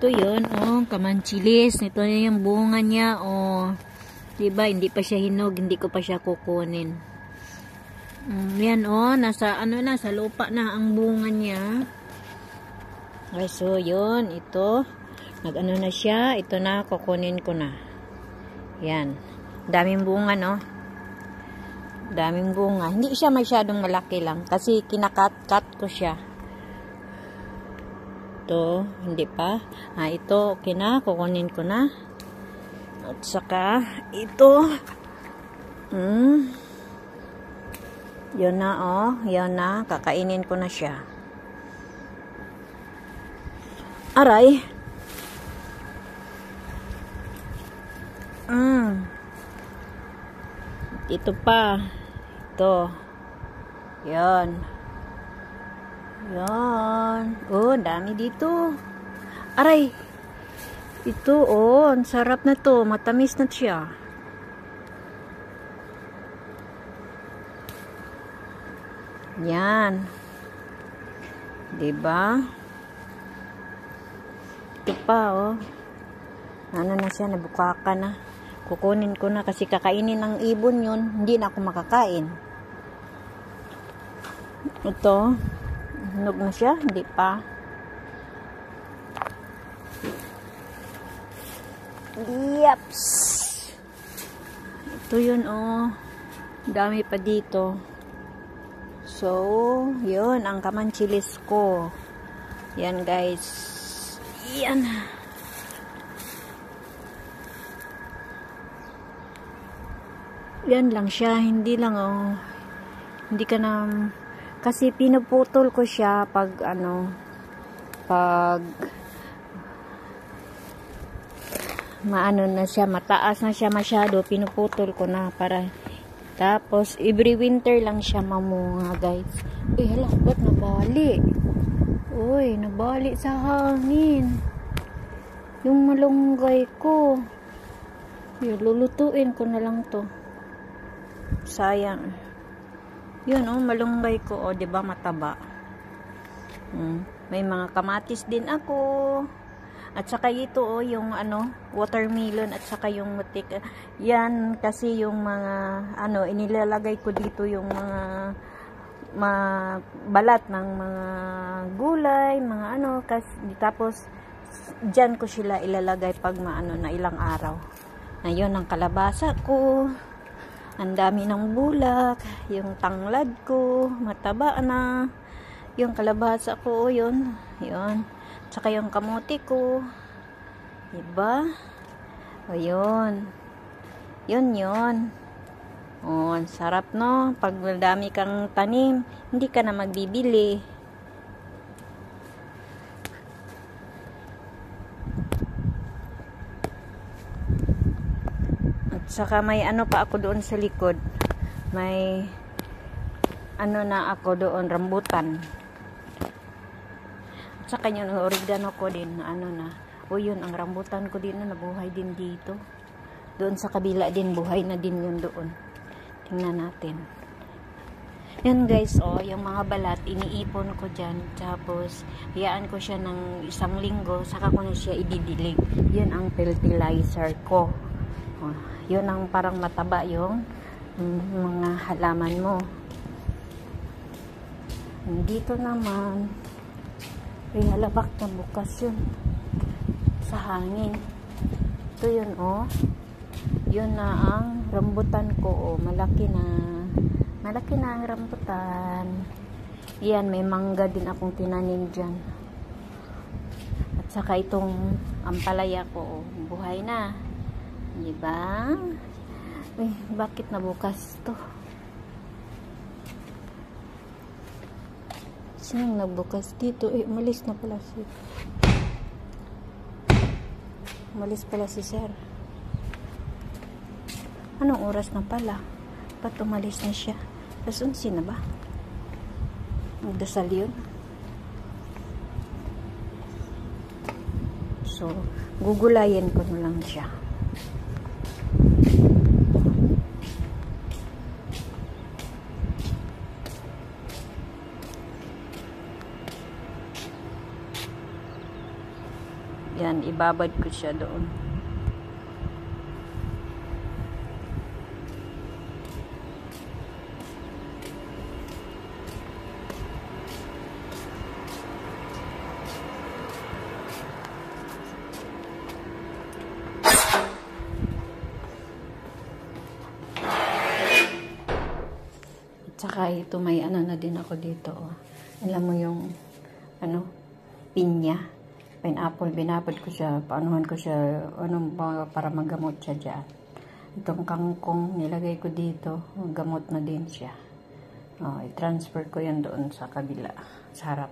ito yun, oh, kamanchilis. Ito na yung bunga niya, oh. Diba, hindi pa siya hinog, hindi ko pa siya kukunin. Yan, oh, nasa, ano na, sa lupa na ang bunga niya. Okay, so, yun, ito. Nag-ano na siya, ito na, kukunin ko na. Yan. Daming bunga, no? Daming bunga. Hindi siya masyadong malaki lang, kasi kinakat-cut ko siya. Ito, hindi pa. Ito, okay na. Kukunin ko na. At saka, ito. Yun na, oh. Yun na. Kakainin ko na siya. Aray. Ito pa. Ito. Yan. Yan. Oh, dami dito. Aray. Ito, oh. Ang sarap na to. Matamis na siya. Yan. Diba? Ito pa, oh. Ano na siya? Nabukaka na. Kukunin ko na kasi kakainin ng ibon yun. Hindi na ako makakain. Ito. Hinog na siya? Hindi pa. Yaps! Ito yun, oh. Dami pa dito. So, yun. Ang kamanchilis ko. Yan, guys. Yan. Yan lang siya. Hindi lang, oh. Hindi ka na... Kasi pinuputol ko siya pag maano na siya, mataas na siya masyado, pinuputol ko na para, tapos every winter lang siya mamunga, guys. Hala, ba't nabali? Uy, nabali sa hangin. Yung malunggay ko. Lulutuin ko na lang to. Sayang. Yun, oh, malunggay ko, oh, 'di ba, mataba. May mga kamatis din ako. At saka ito, oh, yung watermelon at saka yung mutik. Yan kasi yung mga inilalagay ko dito yung mga balat ng mga gulay, mga kasi tapos diyan ko sila ilalagay pag na ilang araw. Ayun ang kalabasa ko. Ang dami ng bulak, yung tanglad ko, mataba na. Yung kalabasa ko, yun. Yun. Tsaka yung kamote ko. Diba? O, yun. Yun. O, ang sarap, no? Pag dami kang tanim, hindi ka na magbibili. Saka may pa ako doon sa likod. May na ako doon, rambutan. Saka yun, ang oregano ko din, o yun, ang rambutan ko din nabuhay din dito. Doon sa kabila din, buhay na din yun doon. Tingnan natin. Yan, guys, oh, yung mga balat, iniipon ko dyan. Tapos, hayaan ko siya ng 1 linggo, saka ko na siya ididilig. Yun ang fertilizer ko. Oh, yun ang parang mataba yung mga halaman mo. Dito naman ay halabak na bukas yun sa hangin. Ito yun, oh. Yun na ang rambutan ko, oh. Malaki na ang rambutan. Yan, may mangga din akong tinanim dyan. At saka itong ampalaya ko, oh, buhay na. Diba? Uy, bakit nabukas to? Sinang nabukas dito? Umalis na pala si... Umalis pala si sir. Anong oras na pala? Ba't umalis na siya? Tapos unsi na ba? Magdasal yun? So, gugulayin ko na lang siya. Yan, ibabad ko siya doon. Tsaka ito may ano na din ako dito. Oh. Alam mo yung ano, pinya, pineapple, binabad ko siya, paanuhan ko siya, ano, para magamot siya dyan. Itong kangkong nilagay ko dito, gamot na din siya. Oh, i-transfer ko yan doon sa kabila, sa harap.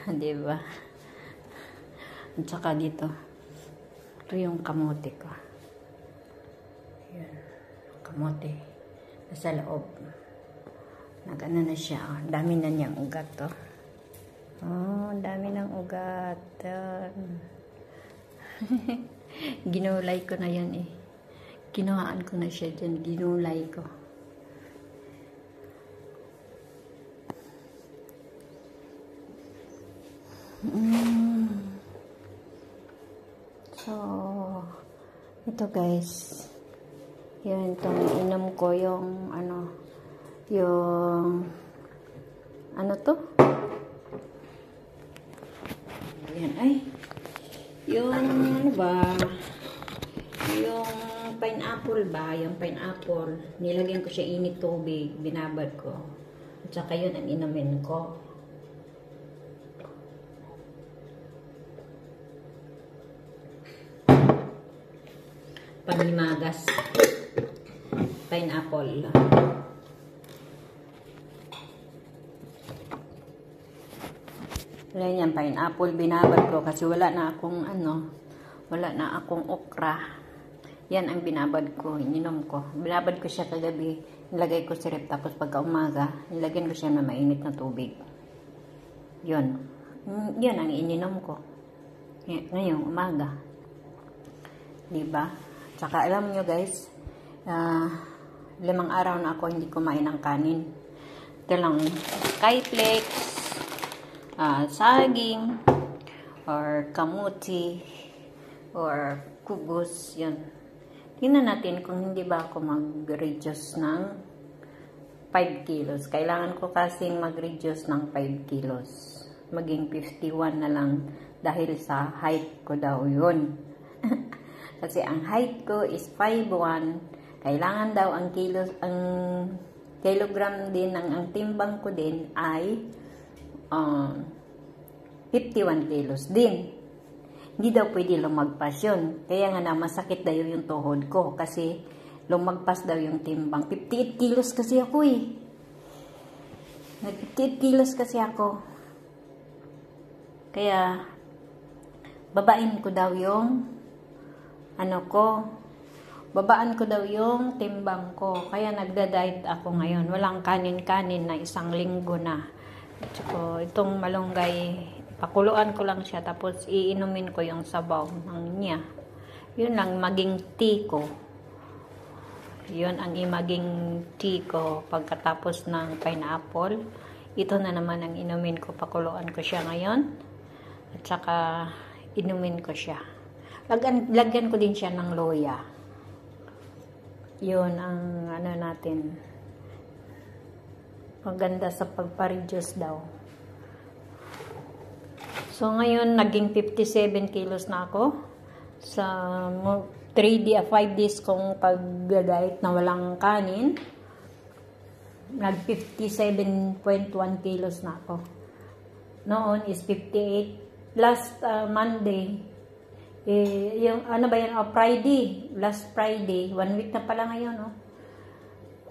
Diba? At saka dito, ito yung kamote ko. Yan, kamote. Nasa loob. Nag-ano na siya. Oh. Dami na niyang ugat. Oh. Oh, dami ng ugat. Ginulay ko na yan eh. Kinuhaan ko na siya dyan. Ginulay ko. So, ito guys. Yan, itong inom ko yung ano, yung ano to? Yan, ay. Yung ano ba? Yung pineapple ba? Yung pineapple. Nilagyan ko siya init tubig. Binabad ko. At saka yun ang inumin ko. Panghimagas. Pineapple. Ayan yan, pineapple. Binabad ko kasi wala na akong ano, wala na akong okra. Yan ang binabad ko, ininom ko. Binabad ko siya kagabi, nilagay ko sa ref, tapos pagka umaga, nilagyan ko siya na mainit na tubig. Yun. Yan ang ininom ko. Ngayong umaga. Diba? Tsaka alam nyo guys, 5 araw na ako hindi kumain ng kanin. Ito lang, skyflex, saging, or kamuti, or kubos, yun. Tingnan natin kung hindi ba ako mag-reduce ng 5 kilos. Kailangan ko kasing mag-reduce ng 5 kilos. Maging 51 na lang dahil sa height ko daw yun. Kasi ang height ko is 5'1". Kailangan daw ang kilogram din, ang timbang ko din ay 51 kilos din. Hindi daw pwede lumagpas yun. Kaya nga na masakit daw yung tuhod ko kasi lumagpas daw yung timbang. 58 kilos kasi ako eh. 58 kilos kasi ako. Kaya babain ko daw yung babaan ko daw yung timbang ko. Kaya nagda-diet ako ngayon. Walang kanin-kanin na 1 linggo na. So, itong malunggay, pakuluan ko lang siya. Tapos, iinumin ko yung sabaw ng niya. Yun lang, maging tea ko. Yun ang maging tea ko pagkatapos ng pineapple. Ito na naman ang inumin ko. Pakuluan ko siya ngayon. At saka, inumin ko siya. Lagyan ko din siya ng loya. Yun ang ano natin. Maganda sa pagpa-reduce daw. So ngayon naging 57 kilos na ako. Sa 5 days kong pag-diet na walang kanin. Nag 57.1 kilos na ako. Noon is 58. Last Monday, yung ano ba yan, Friday, last Friday, 1 week na pala ngayon, no?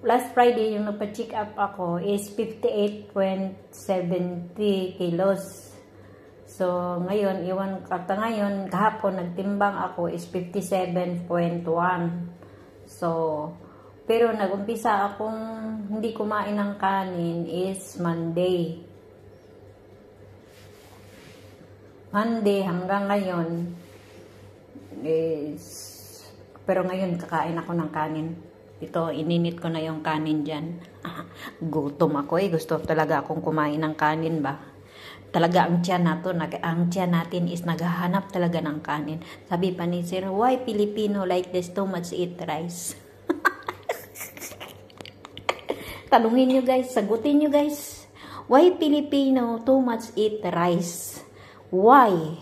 Last Friday, yung napa-check up ako is 58.70 kilos. So, ngayon, kahapon, nagtimbang ako is 57.1. So, pero nag-umpisa akong hindi kumain ng kanin is Monday hanggang ngayon. Pero ngayon kakain ako ng kanin. Ito, ininit ko na yung kanin dyan. Gutom ako eh. Gusto talaga akong kumain ng kanin ba. talaga ang tiyan natin is naghahanap talaga ng kanin. Sabi pa ni Sir, why Filipino like this too much eat rice? Talungin nyo guys, sagutin nyo guys. Why Filipino too much eat rice? Why?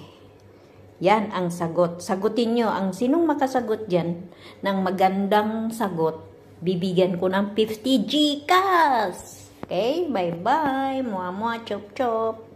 Yan ang sagot. Sagutin nyo. Ang sinong makasagot dyan ng magandang sagot, bibigyan ko ng 50 Gcash. Okay? Bye-bye. Mua-mua, chop-chop.